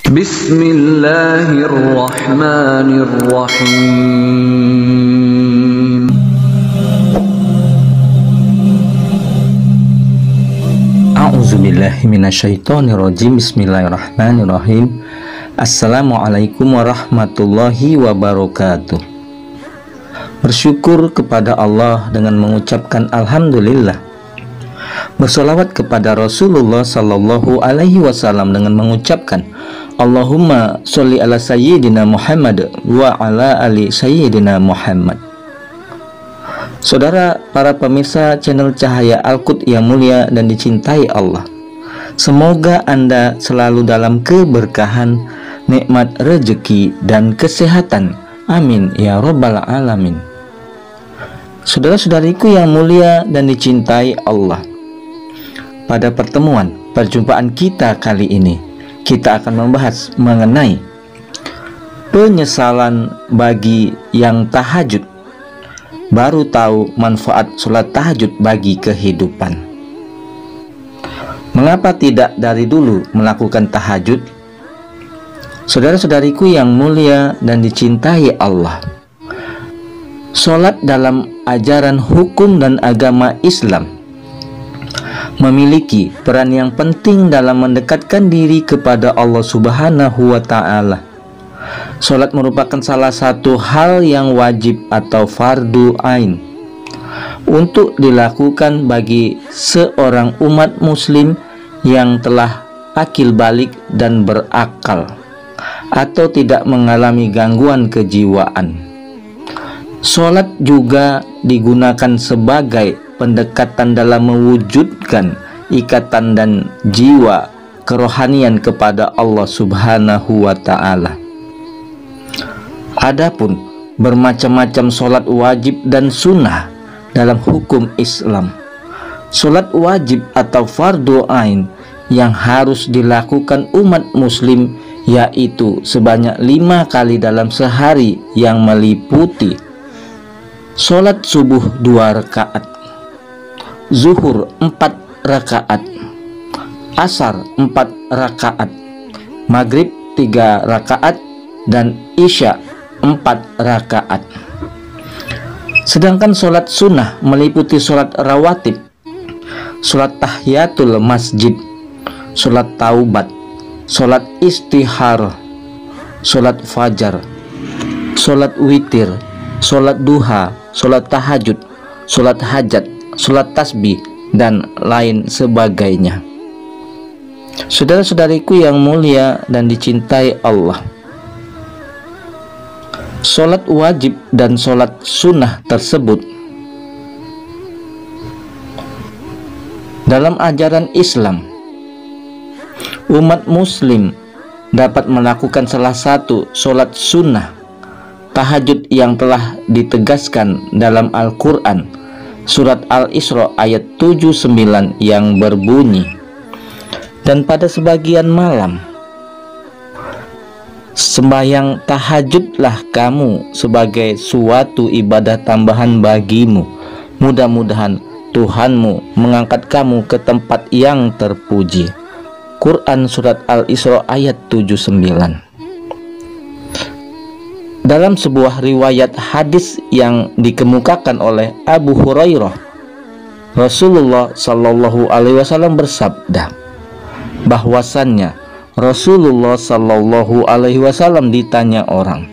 Bismillahirrahmanirrahim. A'udzubillahiminasyaitonirrajim. Bismillahirrahmanirrahim. Assalamualaikum warahmatullahi wabarakatuh. Bersyukur kepada Allah dengan mengucapkan Alhamdulillah. Bersolawat kepada Rasulullah Sallallahu Alaihi Wasallam dengan mengucapkan Allahumma sholli ala sayyidina Muhammad wa ala ali sayyidina Muhammad. Saudara para pemirsa channel Cahaya Al-Quds yang mulia dan dicintai Allah, semoga Anda selalu dalam keberkahan, nikmat rezeki dan kesehatan. Amin ya rabbal alamin. Saudara-saudariku yang mulia dan dicintai Allah, pada perjumpaan kita kali ini, kita akan membahas mengenai penyesalan bagi yang tahajud baru tahu manfaat sholat tahajud bagi kehidupan. Mengapa tidak dari dulu melakukan tahajud? Saudara-saudariku yang mulia dan dicintai Allah, sholat dalam ajaran hukum dan agama Islam memiliki peran yang penting dalam mendekatkan diri kepada Allah Subhanahu wa Ta'ala. Salat merupakan salah satu hal yang wajib atau fardu ain untuk dilakukan bagi seorang umat muslim yang telah akil balik dan berakal atau tidak mengalami gangguan kejiwaan. Salat juga digunakan sebagai pendekatan dalam mewujudkan ikatan dan jiwa kerohanian kepada Allah Subhanahu wa Ta'ala. Adapun bermacam-macam sholat wajib dan sunnah dalam hukum Islam. Sholat wajib atau fardu ain yang harus dilakukan umat muslim yaitu sebanyak 5 kali dalam sehari, yang meliputi sholat subuh 2 rakaat, zuhur 4 rakaat, asar 4 rakaat, maghrib 3 rakaat, dan isya 4 rakaat. Sedangkan sholat sunnah meliputi sholat rawatib, sholat tahiyatul masjid, sholat taubat, sholat istihar, sholat fajar, sholat witir, sholat duha, sholat tahajud, sholat hajat, sholat tasbih, dan lain sebagainya. Saudara-saudariku yang mulia dan dicintai Allah, sholat wajib dan sholat sunnah tersebut dalam ajaran Islam, umat muslim dapat melakukan salah satu sholat sunnah tahajud yang telah ditegaskan dalam Al-Quran Surat Al-Isra ayat 79 yang berbunyi, dan pada sebagian malam sembahyang tahajudlah kamu sebagai suatu ibadah tambahan bagimu. Mudah-mudahan Tuhanmu mengangkat kamu ke tempat yang terpuji. Quran Surat Al-Isra ayat 79. Dalam sebuah riwayat hadis yang dikemukakan oleh Abu Hurairah, Rasulullah Sallallahu Alaihi Wasallam bersabda bahwasannya Rasulullah Sallallahu Alaihi Wasallam ditanya orang,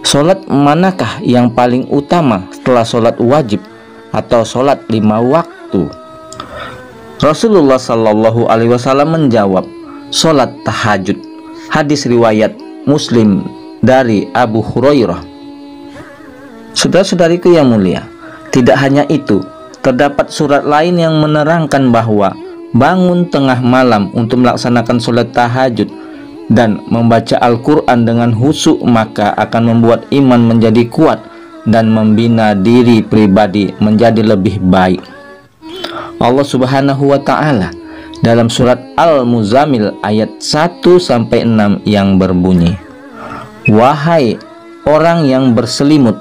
sholat manakah yang paling utama setelah sholat wajib atau sholat 5 waktu? Rasulullah Sallallahu Alaihi Wasallam menjawab, sholat tahajud. Hadis riwayat Muslim dari Abu Hurairah. Saudara-saudariku yang mulia, tidak hanya itu, terdapat surat lain yang menerangkan bahwa bangun tengah malam untuk melaksanakan sholat tahajud dan membaca Al-Quran dengan khusyuk maka akan membuat iman menjadi kuat dan membina diri pribadi menjadi lebih baik. Allah Subhanahu wa Ta'ala dalam surat Al-Muzammil ayat 1-6 yang berbunyi, wahai orang yang berselimut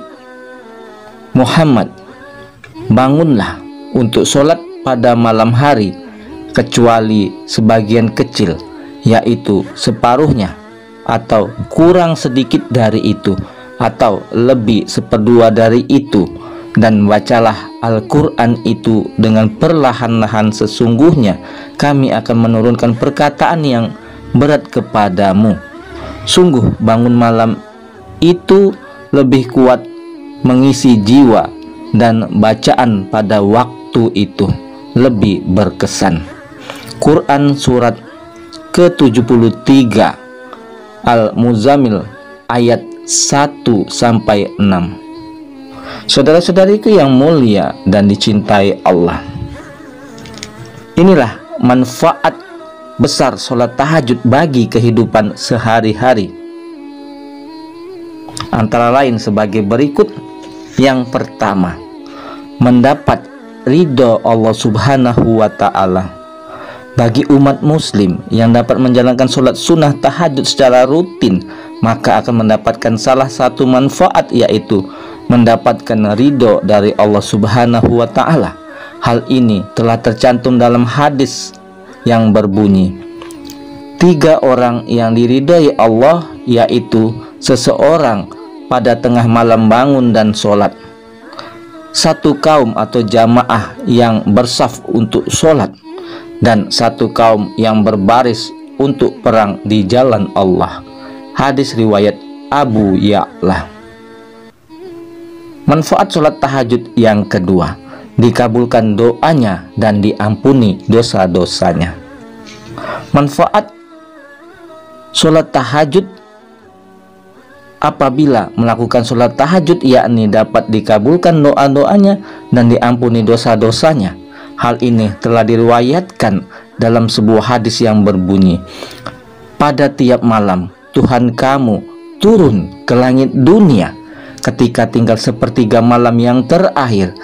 Muhammad, bangunlah untuk sholat pada malam hari kecuali sebagian kecil, yaitu separuhnya atau kurang sedikit dari itu, atau lebih seperdua dari itu, dan bacalah Al-Quran itu dengan perlahan-lahan. Sesungguhnya kami akan menurunkan perkataan yang berat kepadamu. Sungguh bangun malam itu lebih kuat mengisi jiwa, dan bacaan pada waktu itu lebih berkesan. Quran surat ke-73 Al-Muzammil ayat 1-6. Saudara-saudariku yang mulia dan dicintai Allah, inilah manfaat besar sholat tahajud bagi kehidupan sehari-hari. Antara lain sebagai berikut. Yang pertama, mendapat ridho Allah Subhanahu wa Ta'ala. Bagi umat muslim yang dapat menjalankan sholat sunnah tahajud secara rutin, maka akan mendapatkan salah satu manfaat, yaitu mendapatkan ridho dari Allah Subhanahu wa Ta'ala. Hal ini telah tercantum dalam hadis yang berbunyi, 3 orang yang diridhai Allah, yaitu seseorang pada tengah malam bangun dan sholat, satu kaum atau jamaah yang bersaf untuk sholat, dan satu kaum yang berbaris untuk perang di jalan Allah. Hadis riwayat Abu Ya'la. Manfaat sholat tahajud yang kedua, dikabulkan doanya dan diampuni dosa-dosanya. Manfaat sholat tahajud apabila melakukan sholat tahajud, yakni dapat dikabulkan doa-doanya dan diampuni dosa-dosanya. Hal ini telah diriwayatkan dalam sebuah hadis yang berbunyi, pada tiap malam Tuhan kamu turun ke langit dunia. Ketika tinggal sepertiga malam yang terakhir,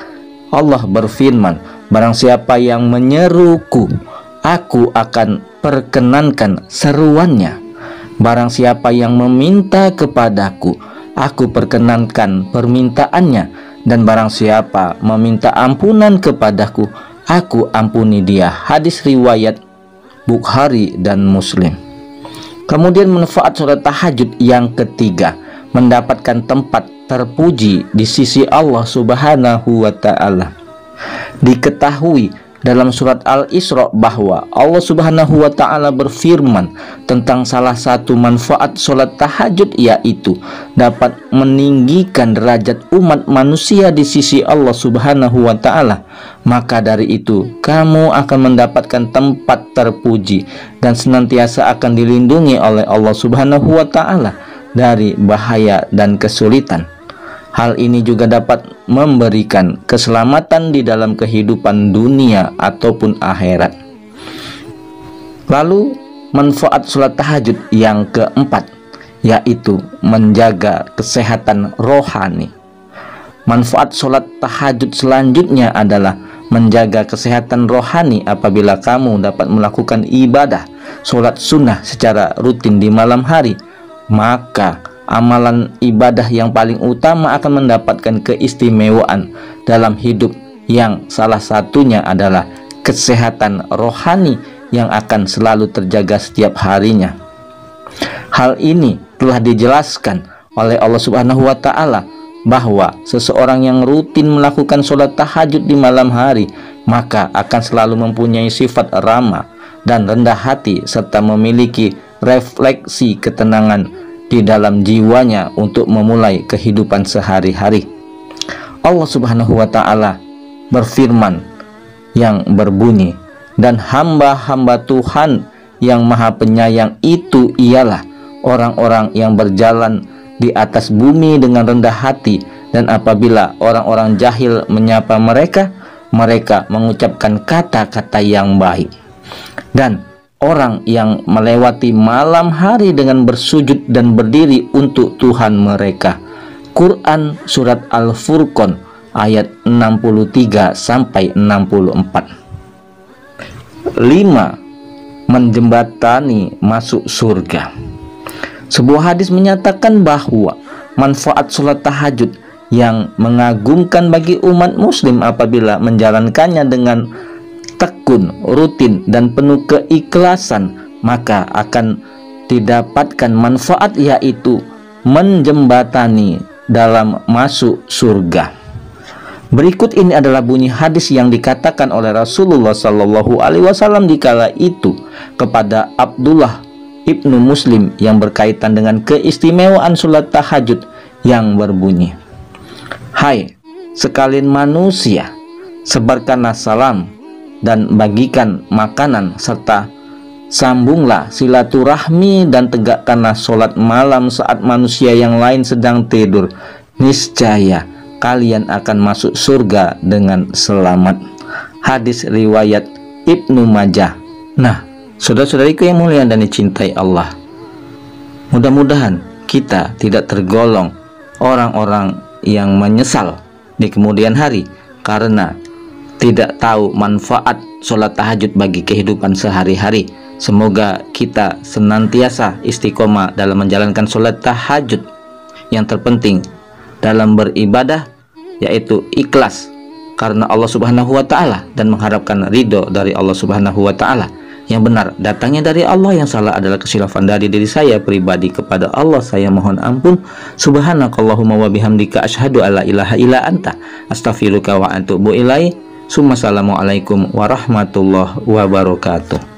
Allah berfirman, barang siapa yang menyeruku, aku akan perkenankan seruannya. Barang siapa yang meminta kepadaku, aku perkenankan permintaannya. Dan barang siapa meminta ampunan kepadaku, aku ampuni dia. Hadis riwayat Bukhari dan Muslim. Kemudian manfaat sholat tahajud yang ketiga, mendapatkan tempat terpuji di sisi Allah Subhanahu wa Ta'ala. Diketahui dalam surat Al-Isra bahwa Allah Subhanahu wa Ta'ala berfirman tentang salah satu manfaat sholat tahajud, yaitu dapat meninggikan derajat umat manusia di sisi Allah Subhanahu wa Ta'ala. Maka dari itu kamu akan mendapatkan tempat terpuji dan senantiasa akan dilindungi oleh Allah Subhanahu wa Ta'ala dari bahaya dan kesulitan. Hal ini juga dapat memberikan keselamatan di dalam kehidupan dunia ataupun akhirat. Lalu manfaat sholat tahajud yang keempat, yaitu menjaga kesehatan rohani. Manfaat sholat tahajud selanjutnya adalah menjaga kesehatan rohani. Apabila kamu dapat melakukan ibadah sholat sunnah secara rutin di malam hari, maka amalan ibadah yang paling utama akan mendapatkan keistimewaan dalam hidup, yang salah satunya adalah kesehatan rohani yang akan selalu terjaga setiap harinya. Hal ini telah dijelaskan oleh Allah Subhanahu wa Ta'ala bahwa seseorang yang rutin melakukan sholat tahajud di malam hari, maka akan selalu mempunyai sifat ramah dan rendah hati, serta memiliki refleksi ketenangan di dalam jiwanya untuk memulai kehidupan sehari-hari. Allah Subhanahu wa Ta'ala berfirman yang berbunyi, dan hamba-hamba Tuhan yang maha penyayang itu ialah orang-orang yang berjalan di atas bumi dengan rendah hati, dan apabila orang-orang jahil menyapa mereka, mereka mengucapkan kata-kata yang baik. Dan orang yang melewati malam hari dengan bersujud dan berdiri untuk Tuhan mereka. Quran surat Al-Furqan ayat 63-64. 5. Menjembatani masuk surga. Sebuah hadis menyatakan bahwa manfaat sholat tahajud yang mengagumkan bagi umat muslim apabila menjalankannya dengan tekun, rutin, dan penuh keikhlasan, maka akan didapatkan manfaat, yaitu menjembatani dalam masuk surga. Berikut ini adalah bunyi hadis yang dikatakan oleh Rasulullah Shallallahu Alaihi Wasallam dikala itu kepada Abdullah ibnu Muslim yang berkaitan dengan keistimewaan sholat tahajud yang berbunyi, "Hai sekalian manusia, sebarkanlah salam dan bagikan makanan, serta sambunglah silaturahmi dan tegakkanlah sholat malam saat manusia yang lain sedang tidur. Niscaya kalian akan masuk surga dengan selamat." Hadis riwayat Ibnu Majah. Nah, saudara-saudariku yang mulia dan dicintai Allah, mudah-mudahan kita tidak tergolong orang-orang yang menyesal di kemudian hari karena tidak tahu manfaat sholat tahajud bagi kehidupan sehari-hari. Semoga kita senantiasa istiqomah dalam menjalankan sholat tahajud. Yang terpenting dalam beribadah yaitu ikhlas karena Allah Subhanahu wa Ta'ala dan mengharapkan ridho dari Allah Subhanahu wa Ta'ala. Yang benar datangnya dari Allah, yang salah adalah kesilafan dari diri saya pribadi. Kepada Allah saya mohon ampun. Subhanakallahumma wa bihamdika asyhadu alla ilaha illa anta astaghfiruka wa atubu ilaik. Assalamualaikum warahmatullahi wabarakatuh.